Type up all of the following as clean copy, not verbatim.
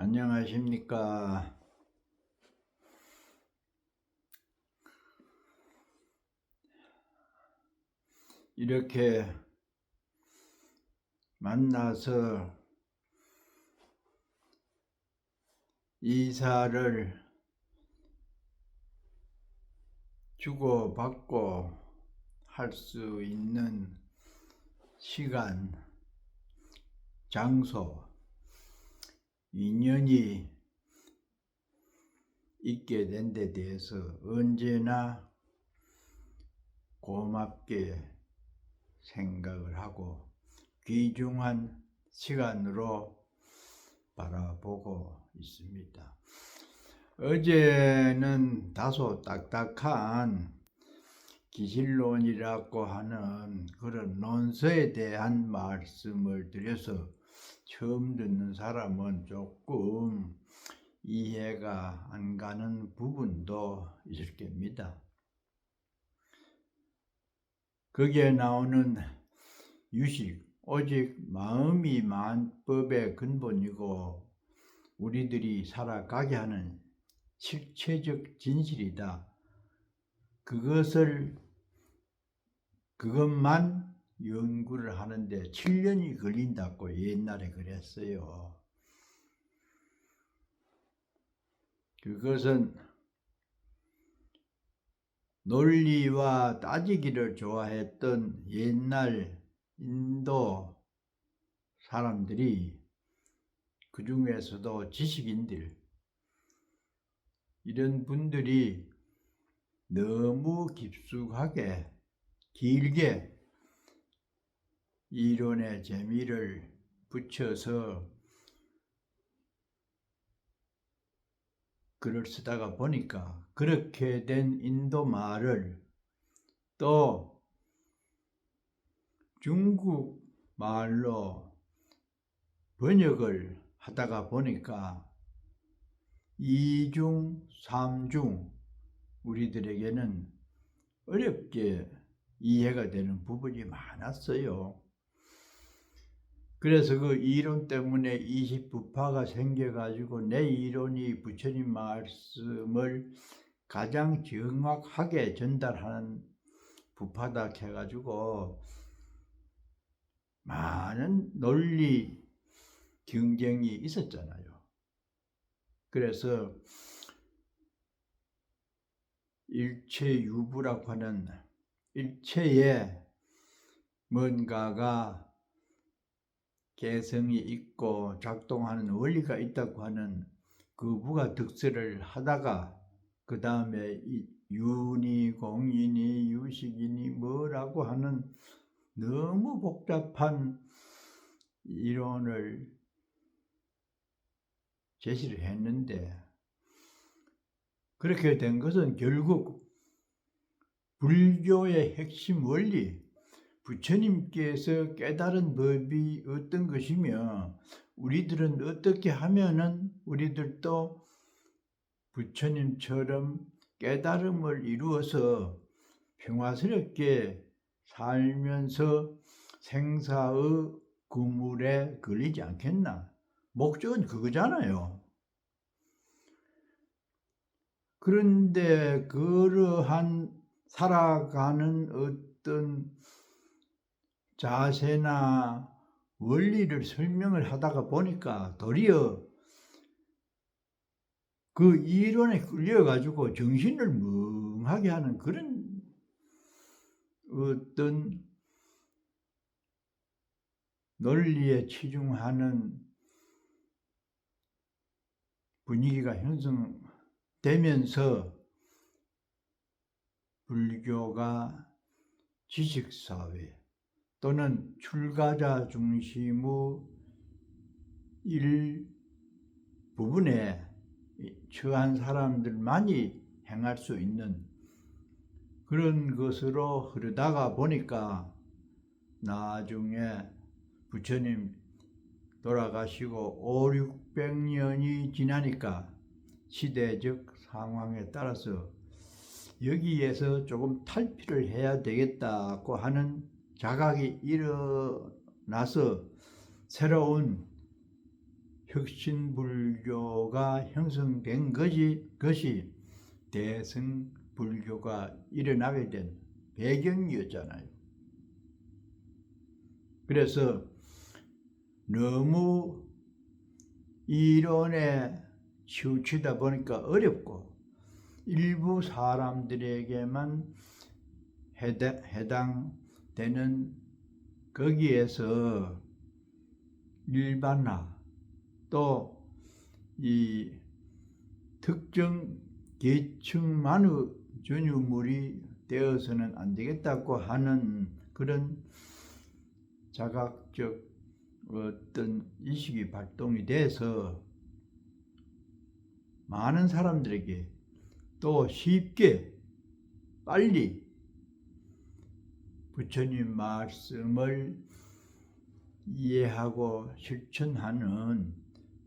안녕하십니까. 이렇게 만나서 이사를 주고받고 할 수 있는 시간, 장소, 인연이 있게 된 데 대해서 언제나 고맙게 생각을 하고 귀중한 시간으로 바라보고 있습니다. 어제는 다소 딱딱한 기실론이라고 하는 그런 논서에 대한 말씀을 드려서 처음 듣는 사람은 조금 이해가 안 가는 부분도 있을 겁니다. 거기에 나오는 유식, 오직 마음이 만법의 근본이고 우리들이 살아가게 하는 실체적 진실이다. 그것만 연구를 하는데 7년이 걸린다고 옛날에 그랬어요. 그것은 논리와 따지기를 좋아했던 옛날 인도 사람들이, 그 중에서도 지식인들, 이런 분들이 너무 깊숙하게 길게 이론의 재미를 붙여서 글을 쓰다가 보니까 그렇게 된 인도 말을 또 중국 말로 번역을 하다가 보니까 이중, 삼중, 우리들에게는 어렵게 이해가 되는 부분이 많았어요. 그래서 그 이론 때문에 20부파가 생겨가지고 내 이론이 부처님 말씀을 가장 정확하게 전달하는 부파다 해가지고 많은 논리 경쟁이 있었잖아요. 그래서 일체유부라고 하는 일체에 뭔가가 개성이 있고 작동하는 원리가 있다고 하는 그 부가 득세를 하다가 그 다음에 윤이, 공인이, 유식이니 뭐라고 하는 너무 복잡한 이론을 제시를 했는데, 그렇게 된 것은 결국 불교의 핵심 원리, 부처님께서 깨달은 법이 어떤 것이며 우리들은 어떻게 하면은 우리들도 부처님처럼 깨달음을 이루어서 평화스럽게 살면서 생사의 그물에 걸리지 않겠나. 목적은 그거잖아요. 그런데 그러한 살아가는 어떤 자세나 원리를 설명을 하다가 보니까 도리어 그 이론에 끌려가지고 정신을 멍하게 하는 그런 어떤 논리에 치중하는 분위기가 형성되면서 불교가 지식사회 또는 출가자 중심의 일부분에 처한 사람들만이 행할 수 있는 그런 것으로 흐르다가 보니까 나중에 부처님 돌아가시고 500~600년이 지나니까 시대적 상황에 따라서 여기에서 조금 탈피를 해야 되겠다고 하는 자각이 일어나서 새로운 혁신불교가 형성된 것이 대승불교가 일어나게 된 배경이었잖아요. 그래서 너무 이론에 치우치다 보니까 어렵고 일부 사람들에게만 해당되는 거기에서 일반화 또 이 특정 계층만의 전유물이 되어서는 안 되겠다고 하는 그런 자각적 어떤 의식이 발동이 돼서 많은 사람들에게 또 쉽게 빨리 부처님 말씀을 이해하고 실천하는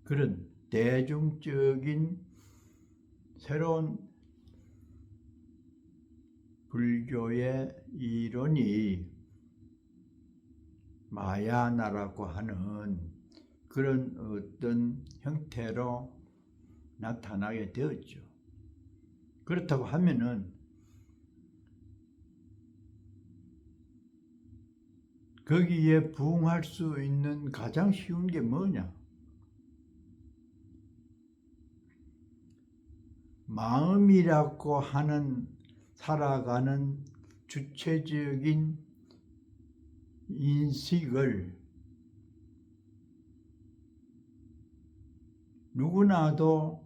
그런 대중적인 새로운 불교의 이론이 마야나라고 하는 그런 어떤 형태로 나타나게 되었죠. 그렇다고 하면은 거기에 부응할 수 있는 가장 쉬운 게 뭐냐? 마음이라고 하는 살아가는 주체적인 인식을 누구나도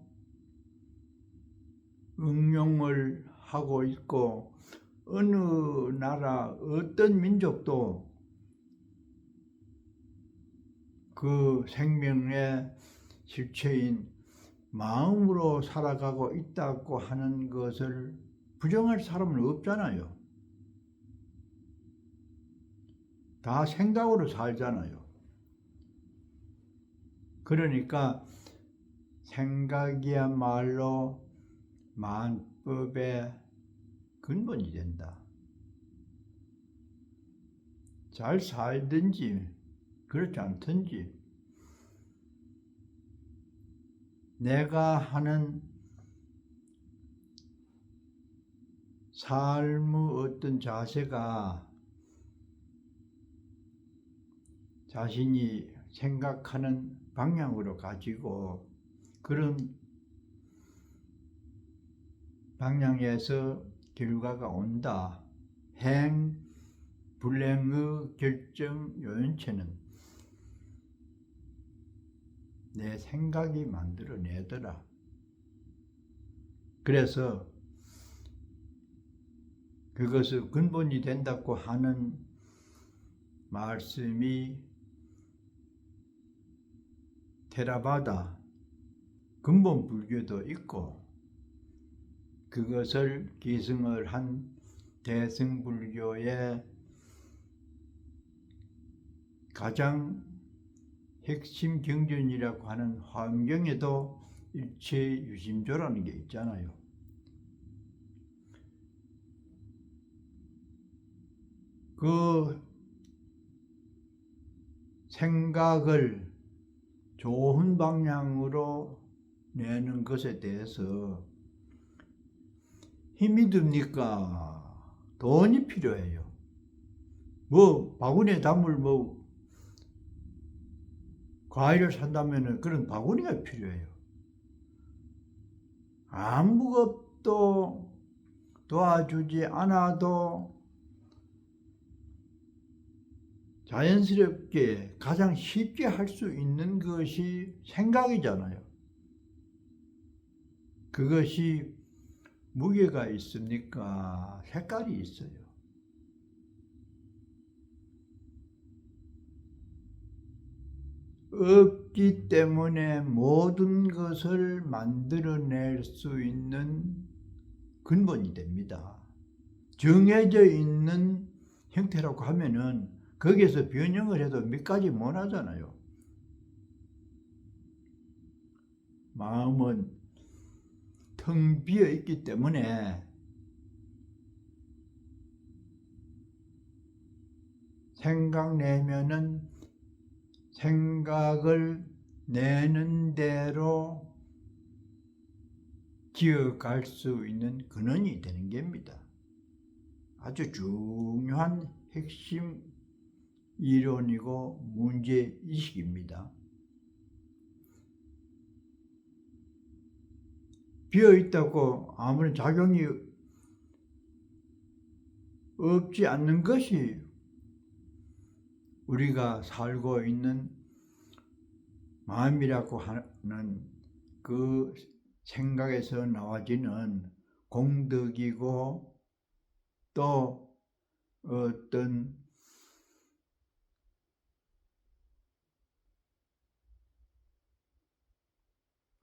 응용을 하고 있고 어느 나라 어떤 민족도 그 생명의 실체인 마음으로 살아가고 있다고 하는 것을 부정할 사람은 없잖아요. 다 생각으로 살잖아요. 그러니까 생각이야말로 만법의 근본이 된다. 잘 살든지 그렇지 않든지 내가 하는 삶의 어떤 자세가 자신이 생각하는 방향으로 가지고 그런 방향에서 결과가 온다. 행, 불행의 결정 요인체는 내 생각이 만들어내더라. 그래서 그것의 근본이 된다고 하는 말씀이 테라바다 근본 불교도 있고 그것을 기승을 한 대승불교의 가장 핵심 경전이라고 하는 화엄경에도 일체유심조라는 게 있잖아요. 그 생각을 좋은 방향으로 내는 것에 대해서 힘이 듭니까? 돈이 필요해요. 바구니에 담을 과일을 산다면 그런 바구니가 필요해요. 아무것도 도와주지 않아도 자연스럽게 가장 쉽게 할 수 있는 것이 생각이잖아요. 그것이 무게가 있습니까? 색깔이 있어요. 없기 때문에 모든 것을 만들어낼 수 있는 근본이 됩니다. 정해져 있는 형태라고 하면은 거기에서 변형을 해도 몇 가지 못 하잖아요. 마음은 텅 비어 있기 때문에 생각 내면은 생각을 내는 대로 기어갈 수 있는 근원이 되는 겁니다. 아주 중요한 핵심 이론이고 문제의식입니다. 비어있다고 아무런 작용이 없지 않는 것이 우리가 살고 있는 마음이라고 하는 그 생각에서 나와지는 공덕이고 또 어떤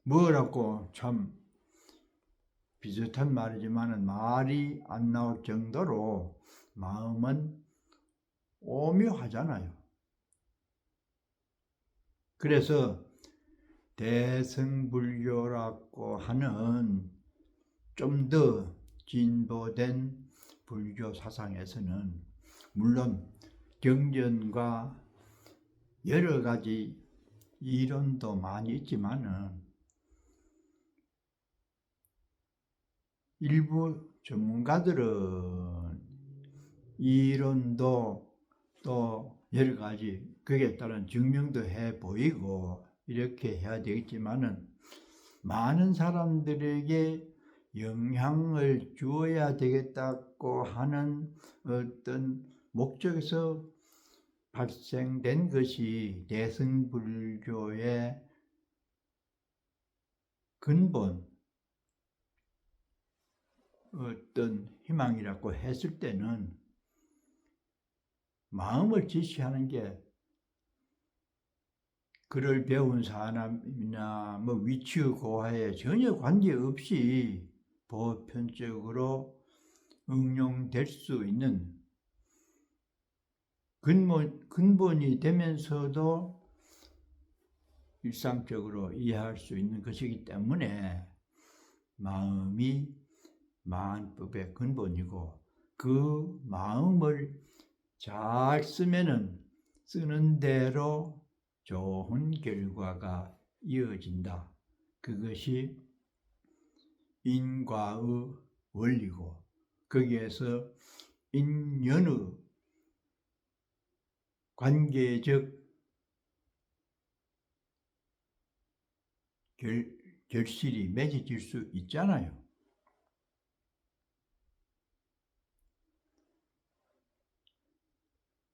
뭐라고 참 비슷한 말이지만 말이 안 나올 정도로 마음은 오묘하잖아요. 그래서 대승불교라고 하는 좀 더 진보된 불교 사상에서는 물론 경전과 여러 가지 이론도 많이 있지만은 일부 전문가들은 이론도 또 여러 가지 거기에 따른 증명도 해 보이고 이렇게 해야 되겠지만은 많은 사람들에게 영향을 주어야 되겠다고 하는 어떤 목적에서 발생된 것이 대승불교의 근본 어떤 희망이라고 했을 때는 마음을 지시하는 게 글을 배운 사람이나 뭐 위치 고하에 전혀 관계없이 보편적으로 응용될 수 있는 근본이 되면서도 일상적으로 이해할 수 있는 것이기 때문에 마음이 마음법의 근본이고 그 마음을 잘 쓰면은 쓰는 대로 좋은 결과가 이어진다. 그것이 인과의 원리고 거기에서 인연의 관계적 결실이 맺어질 수 있잖아요.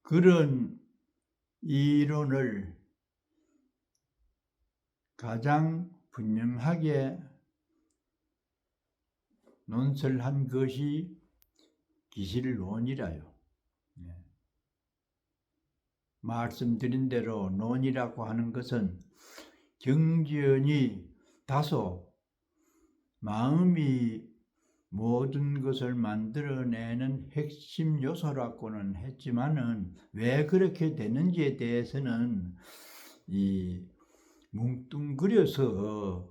그런 이론을 가장 분명하게 논설한 것이 기실론이라요. 말씀드린 대로 논이라고 하는 것은 경전이 다소 마음이 모든 것을 만들어내는 핵심 요소라고는 했지만은 왜 그렇게 되는지에 대해서는 뭉뚱그려서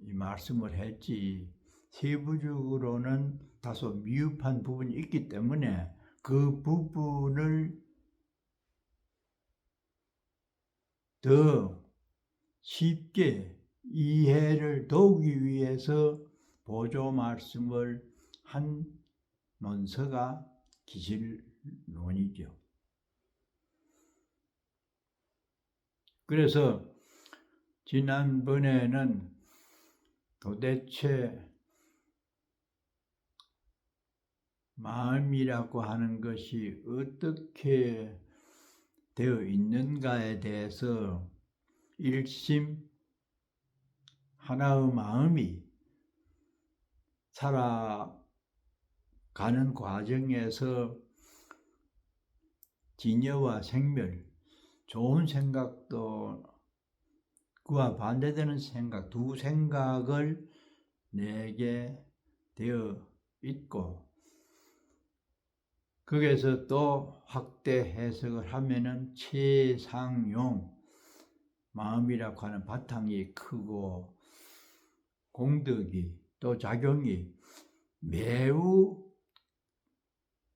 말씀을 했지 세부적으로는 다소 미흡한 부분이 있기 때문에 그 부분을 더 쉽게 이해를 도우기 위해서 보조 말씀을 한 논서가 기실론이죠. 그래서 지난번에는 도대체 마음이라고 하는 것이 어떻게 되어 있는가에 대해서 일심 하나의 마음이 살아가는 과정에서 진여와 생멸, 좋은 생각도 그와 반대되는 생각, 두 생각을 내게 되어 있고 거기에서 또 확대 해석을 하면은 최상용 마음이라고 하는 바탕이 크고 공덕이 또 작용이 매우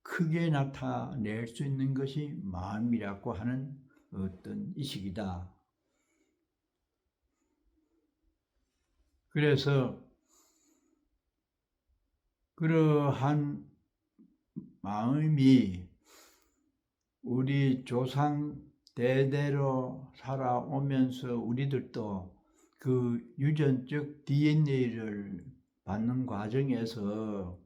크게 나타낼 수 있는 것이 마음이라고 하는 어떤 의식이다. 그래서 그러한 마음이 우리 조상 대대로 살아오면서 우리들도 그 유전적 DNA를 받는 과정에서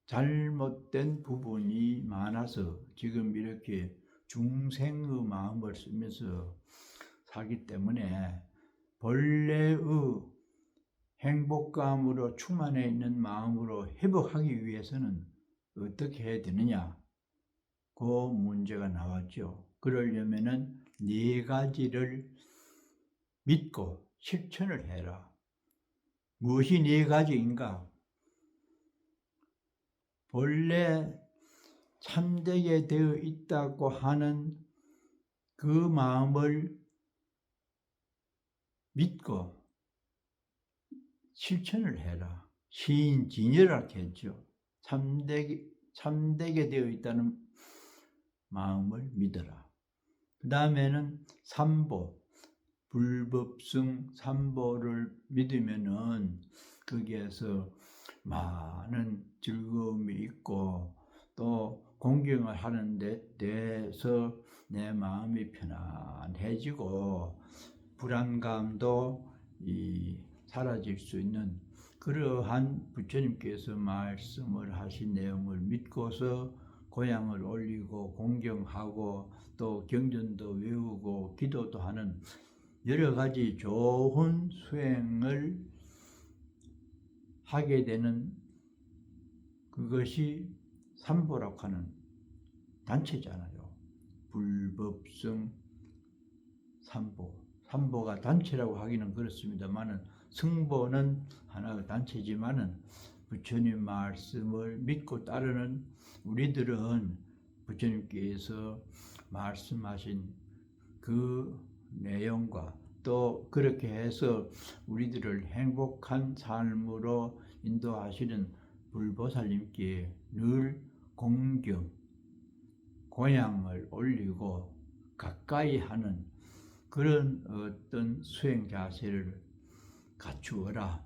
잘못된 부분이 많아서 지금 이렇게 중생의 마음을 쓰면서 살기 때문에 본래의 행복감으로 충만해 있는 마음으로 회복하기 위해서는 어떻게 해야 되느냐? 그 문제가 나왔죠. 그러려면은 4가지를 믿고 실천을 해라. 무엇이 4가지인가? 본래 참되게 되어 있다고 하는 그 마음을 믿고 실천을 해라. 시인진여라 했죠. 참되게 되어 있다는 마음을 믿어라. 그 다음에는 삼보, 불법승 삼보를 믿으면은 거기에서 많은 즐거움이 있고 또 공경을 하는 데 대해서 내 마음이 편안해지고 불안감도 사라질 수 있는 그러한 부처님께서 말씀을 하신 내용을 믿고서 고향을 올리고 공경하고 또 경전도 외우고 기도도 하는 여러 가지 좋은 수행을 하게 되는 그것이 삼보라고 하는 단체잖아요. 불법성 삼보. 삼보가 단체라고 하기는 그렇습니다만은 승보는 하나의 단체지만은 부처님 말씀을 믿고 따르는 우리들은 부처님께서 말씀하신 그 내용과 또 그렇게 해서 우리들을 행복한 삶으로 인도하시는 불보살님께 늘 공경, 고향을 올리고 가까이 하는 그런 어떤 수행 자세를 갖추어라.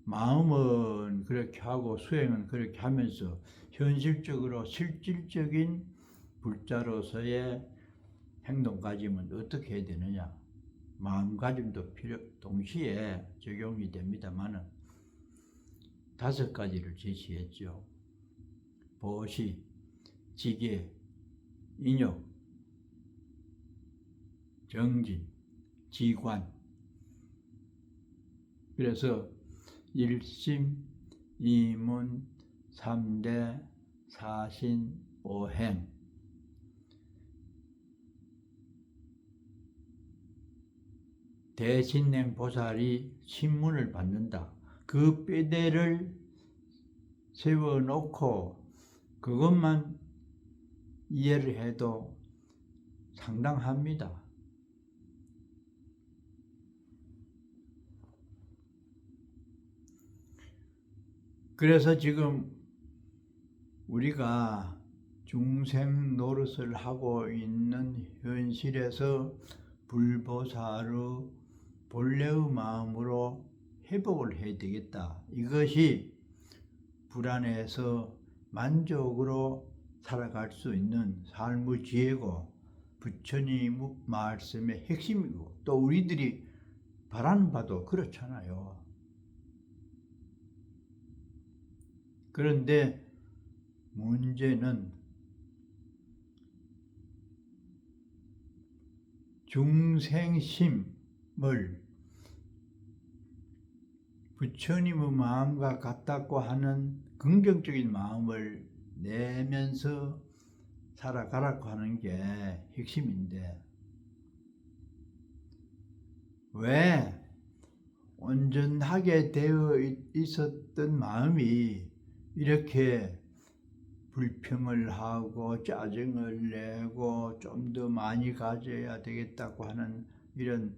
마음은 그렇게 하고 수행은 그렇게 하면서 현실적으로 실질적인 불자로서의 행동가짐은 어떻게 해야 되느냐? 마음가짐도 동시에 적용이 됩니다만은 5가지를 제시했죠. 보시, 지계, 인욕, 정진, 지관. 그래서 일심, 이문, 삼대, 사신, 오행. 대신행 보살이 신문을 받는다. 그 뼈대를 세워놓고 그것만 이해를 해도 상당합니다. 그래서 지금 우리가 중생 노릇을 하고 있는 현실에서 불보살의 본래의 마음으로 회복을 해야 되겠다. 이것이 불안해서 만족으로 살아갈 수 있는 삶의 지혜고 부처님 말씀의 핵심이고 또 우리들이 바라는 바도 그렇잖아요. 그런데 문제는 중생심을 부처님의 마음과 같다고 하는 긍정적인 마음을 내면서 살아가라고 하는 게 핵심인데 왜 온전하게 되어 있었던 마음이 이렇게 불평을 하고 짜증을 내고 좀 더 많이 가져야 되겠다고 하는 이런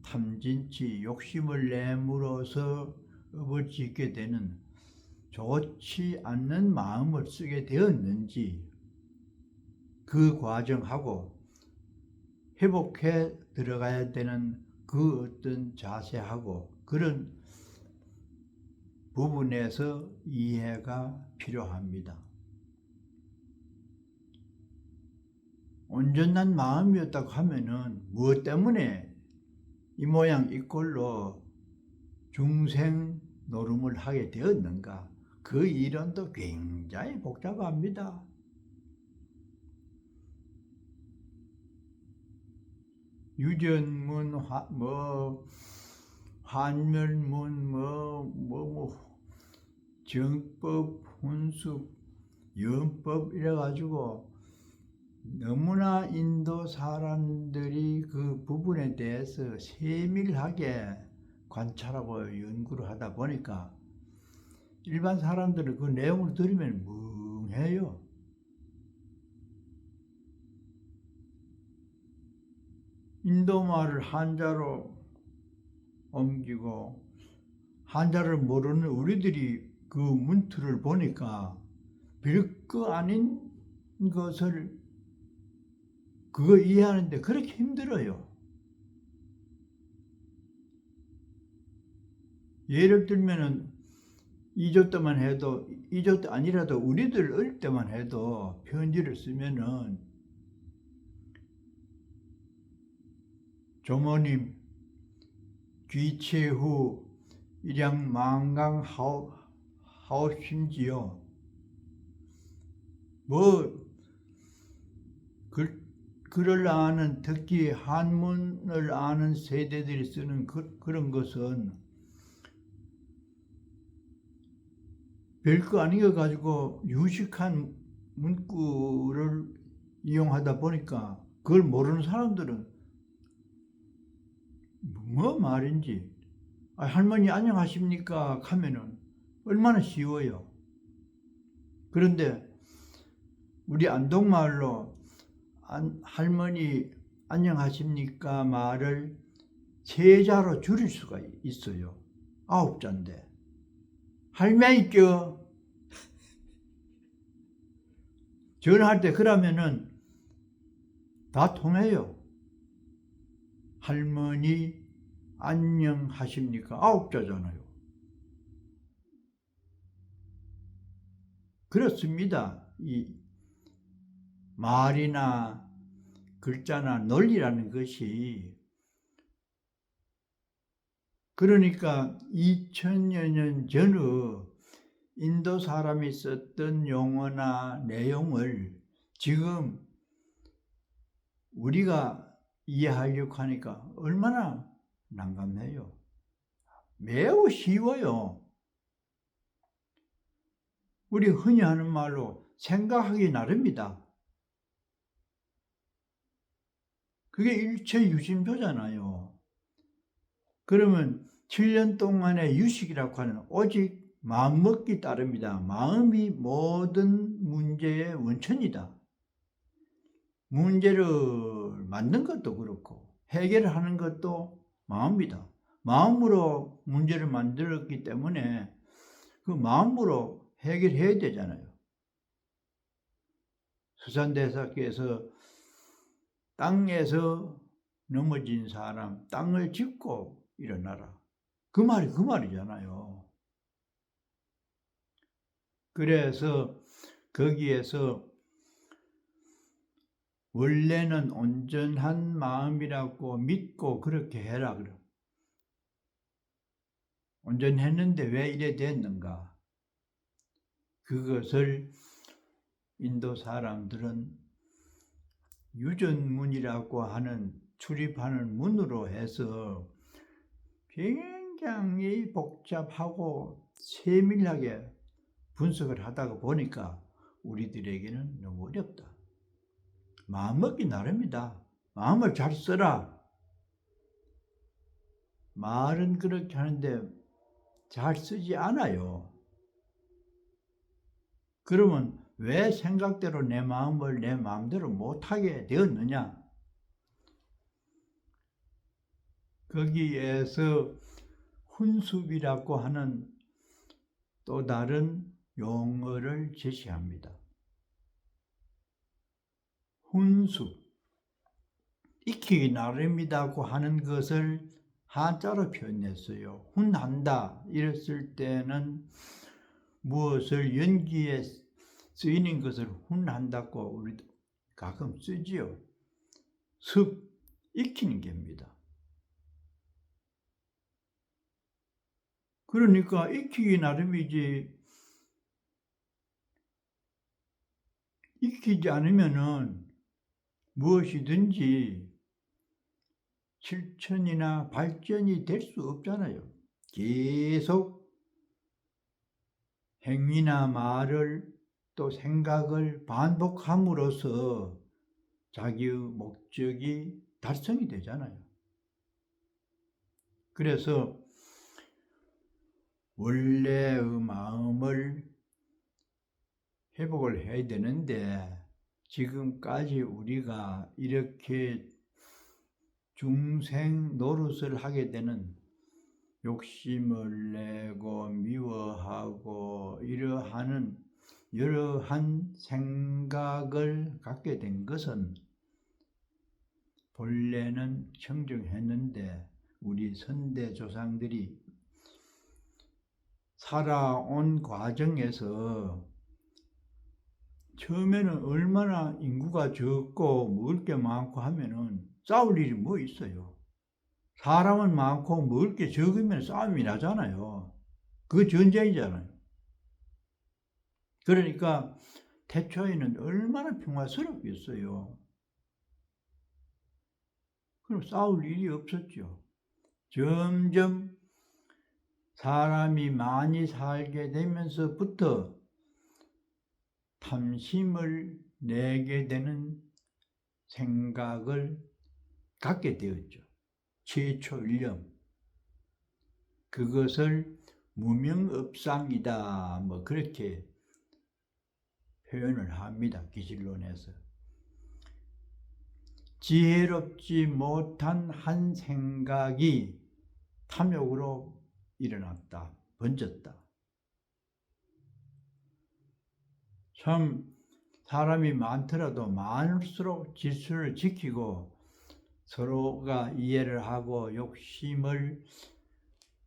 탐진치 욕심을 내물어서 업을 짓게 되는 좋지 않는 마음을 쓰게 되었는지 그 과정하고 회복해 들어가야 되는 그 어떤 자세하고 그런 부분에서 이해가 필요합니다. 온전한 마음이었다고 하면은 무엇 때문에 이 모양 이 꼴로 중생 노름을 하게 되었는가? 그 이론도 굉장히 복잡합니다. 유전문, 환멸문, 정법, 훈습, 연법 이래가지고 너무나 인도 사람들이 그 부분에 대해서 세밀하게 관찰하고 연구를 하다 보니까 일반 사람들은 그 내용을 들으면 멍해요. 인도말을 한자로 옮기고 한자를 모르는 우리들이 그 문틀을 보니까 별거 아닌 것을 그거 이해하는데 그렇게 힘들어요. 예를 들면은 이조 때만 해도 이조 때 아니라도 우리들 어릴 때만 해도 편지를 쓰면은 조모님 귀체후 일양 망강 하오심지요. 글을 아는 특히 한문을 아는 세대들이 쓰는 그런 것은 별거 아닌 거 가지고 유식한 문구를 이용하다 보니까 그걸 모르는 사람들은 뭐 말인지 할머니 안녕하십니까 하면은 얼마나 쉬워요. 그런데 우리 안동말로 할머니 안녕하십니까 말을 세 자로 줄일 수가 있어요. 9자인데 할매있죠. 전화할 때 그러면은 다 통해요. 할머니 안녕하십니까 9자잖아요. 그렇습니다. 이 말이나 글자나 논리라는 것이 그러니까 2000여 년 전의 인도 사람이 썼던 용어나 내용을 지금 우리가 이해하려고 하니까 얼마나 난감해요. 매우 쉬워요. 우리 흔히 하는 말로 생각하기 나름이다. 그게 일체유심조잖아요. 그러면 7년 동안의 유식이라고 하는 오직 마음먹기 따릅니다. 마음이 모든 문제의 원천이다. 문제를 만든 것도 그렇고 해결하는 것도 마음이다. 마음으로 문제를 만들었기 때문에 그 마음으로 해결해야 되잖아요. 수산대사께서 땅에서 넘어진 사람 땅을 짚고 일어나라. 그 말이잖아요. 그래서 거기에서 원래는 온전한 마음이라고 믿고 그렇게 해라. 온전했는데 왜 이래 됐는가? 그것을 인도 사람들은 유전문이라고 하는 출입하는 문으로 해서 굉장히 복잡하고 세밀하게 분석을 하다가 보니까 우리들에게는 너무 어렵다. 마음먹기 나름이다. 마음을 잘 써라. 말은 그렇게 하는데 잘 쓰지 않아요. 그러면 왜 생각대로 내 마음을 내 마음대로 못하게 되었느냐? 거기에서 훈습이라고 하는 또 다른 용어를 제시합니다. 훈습. 익히기 나름이라고 하는 것을 한자로 표현했어요. 훈한다 이랬을 때는 무엇을 연기에 쓰이는 것을 훈한다고 우리도 가끔 쓰지요. 습, 익히는 겁니다. 그러니까 익히기 나름이지, 익히지 않으면은 무엇이든지 실천이나 발전이 될 수 없잖아요. 계속 행위나 말을 또 생각을 반복함으로써 자기의 목적이 달성이 되잖아요. 그래서 원래의 마음을 회복을 해야 되는데 지금까지 우리가 이렇게 중생 노릇을 하게 되는 욕심을 내고 미워하고 이러한 여러한 생각을 갖게 된 것은 본래는 청정했는데 우리 선대 조상들이 살아온 과정에서 처음에는 얼마나 인구가 적고 먹을 게 많고 하면은 싸울 일이 뭐 있어요. 사람은 많고 먹을 게 적으면 싸움이 나잖아요. 그거 전쟁이잖아요. 그러니까 태초에는 얼마나 평화스럽겠어요. 그럼 싸울 일이 없었죠. 점점 사람이 많이 살게 되면서부터 탐심을 내게 되는 생각을 갖게 되었죠. 최초 일념. 그것을 무명업상이다. 뭐 그렇게 표현을 합니다. 기질론에서. 지혜롭지 못한 한 생각이 탐욕으로 일어났다. 번졌다. 참 사람이 많더라도 많을수록 질서를 지키고 서로가 이해를 하고 욕심을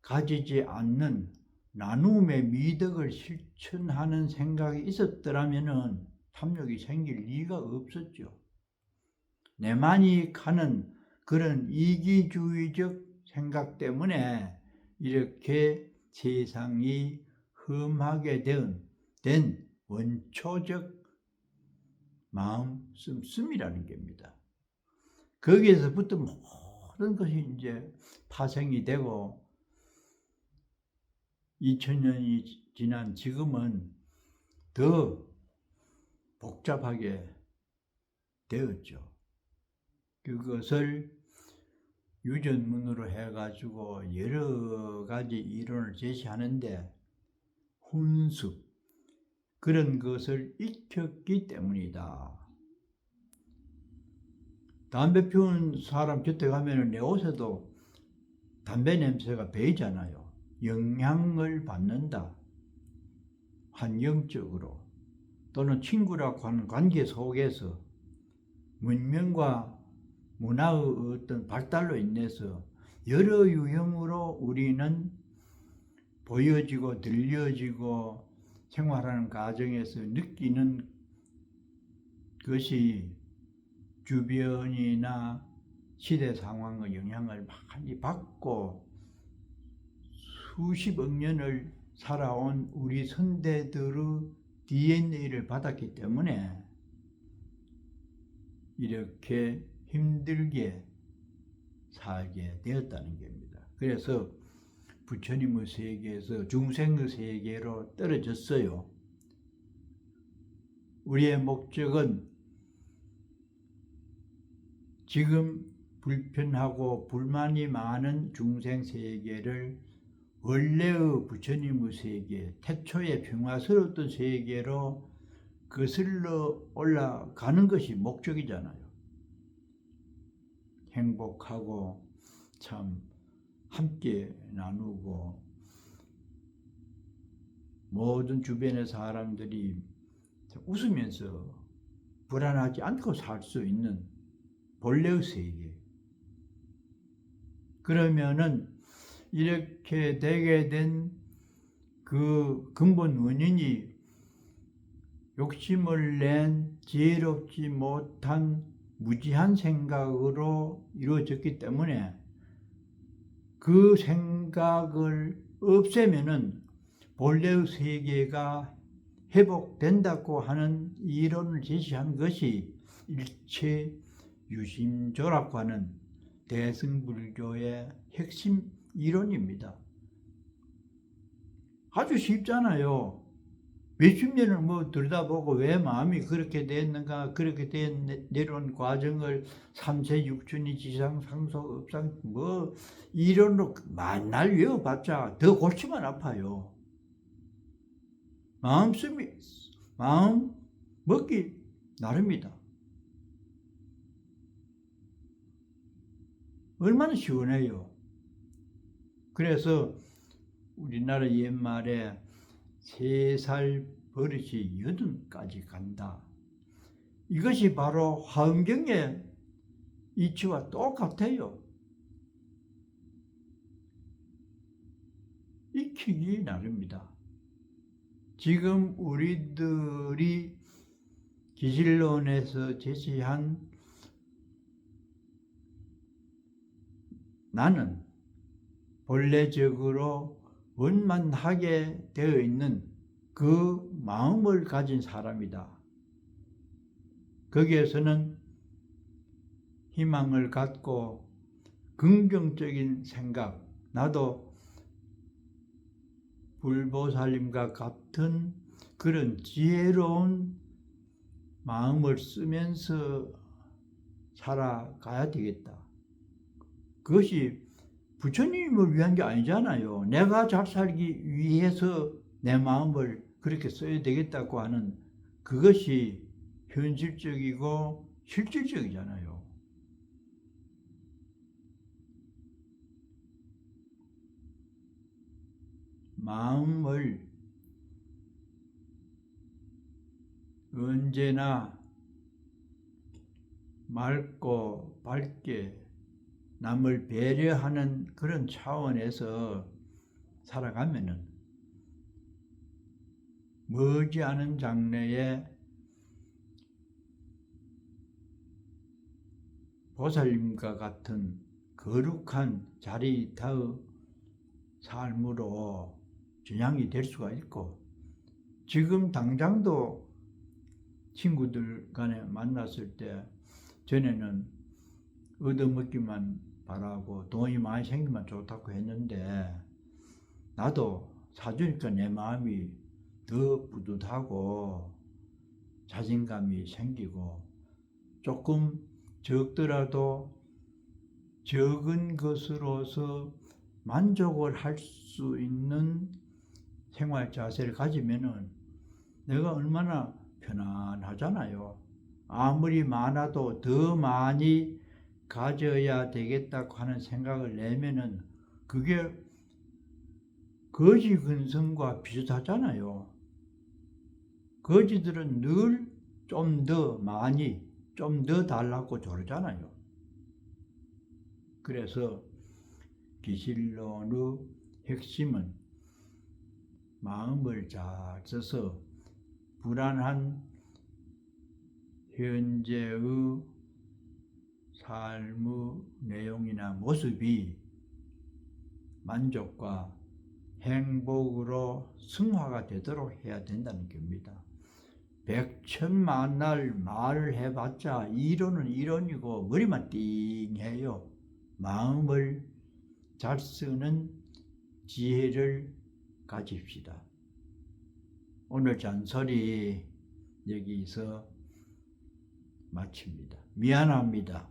가지지 않는 나눔의 미덕을 실천하는 생각이 있었더라면 탐욕이 생길 리가 없었죠. 내만이 가는 그런 이기주의적 생각 때문에 이렇게 세상이 험하게 된 원초적 마음 씀씀이라는 겁니다. 거기에서부터 모든 것이 이제 파생이 되고 2000년이 지난 지금은 더 복잡하게 되었죠. 그것을 유전문으로 해가지고 여러 가지 이론을 제시하는데 훈수 그런 것을 익혔기 때문이다. 담배 피우는 사람 곁에 가면 내 옷에도 담배 냄새가 배이잖아요. 영향을 받는다. 환경적으로 또는 친구라고 하는 관계 속에서 문명과 문화의 어떤 발달로 인해서 여러 유형으로 우리는 보여지고 들려지고 생활하는 과정에서 느끼는 것이 주변이나 시대 상황의 영향을 많이 받고 수십억 년을 살아온 우리 선대들의 DNA를 받았기 때문에 이렇게 힘들게 살게 되었다는 겁니다. 그래서 부처님의 세계에서 중생의 세계로 떨어졌어요. 우리의 목적은 지금 불편하고 불만이 많은 중생 세계를 원래의 부처님의 세계, 태초의 평화스러웠던 세계로 거슬러 올라가는 것이 목적이잖아요. 행복하고 참 함께 나누고 모든 주변의 사람들이 웃으면서 불안하지 않고 살 수 있는 본래의 세계. 그러면은 이렇게 되게 된 그 근본 원인이 욕심을 낸 지혜롭지 못한 무지한 생각으로 이루어졌기 때문에 그 생각을 없애면은 본래의 세계가 회복된다고 하는 이론을 제시한 것이 일체 유심조라고 하는 대승불교의 핵심 이론입니다. 아주 쉽잖아요. 몇십 년을 뭐 들여다보고 왜 마음이 그렇게 됐는가, 그렇게 내려온 과정을 삼세 육춘이 지상 상속 업상 뭐 이론으로 만날 외워봤자 더 골치만 아파요. 마음 먹기 나릅니다. 얼마나 시원해요. 그래서 우리나라 옛말에 3살 버릇이 80까지 간다. 이것이 바로 화엄경의 이치와 똑같아요. 익히기 나릅니다. 지금 우리들이 기실론에서 제시한 나는 본래적으로 원만하게 되어 있는 그 마음을 가진 사람이다. 거기에서는 희망을 갖고 긍정적인 생각, 나도 불보살님과 같은 그런 지혜로운 마음을 쓰면서 살아가야 되겠다. 그것이 부처님을 위한 게 아니잖아요. 내가 잘 살기 위해서 내 마음을 그렇게 써야 되겠다고 하는 그것이 현실적이고 실질적이잖아요. 마음을 언제나 맑고 밝게 남을 배려하는 그런 차원에서 살아가면은 머지않은 장래에 보살님과 같은 거룩한 자리타의 삶으로 전향이 될 수가 있고, 지금 당장도 친구들 간에 만났을 때 전에는 얻어먹기만 바라고 돈이 많이 생기면 좋다고 했는데, 나도 사주니까 내 마음이 더 뿌듯하고 자신감이 생기고, 조금 적더라도 적은 것으로서 만족을 할 수 있는 생활 자세를 가지면은 내가 얼마나 편안하잖아요. 아무리 많아도 더 많이 가져야 되겠다고 하는 생각을 내면은 그게 거지 근성과 비슷하잖아요. 거지들은 늘 좀 더 많이, 좀 더 달라고 조르잖아요. 그래서 기실론의 핵심은 마음을 잘 써서 불안한 현재의 삶의 내용이나 모습이 만족과 행복으로 승화가 되도록 해야 된다는 겁니다. 백천만날 말을 해봤자 이론은 이론이고 머리만 띵해요. 마음을 잘 쓰는 지혜를 가집시다. 오늘 잔소리 여기서 마칩니다. 미안합니다.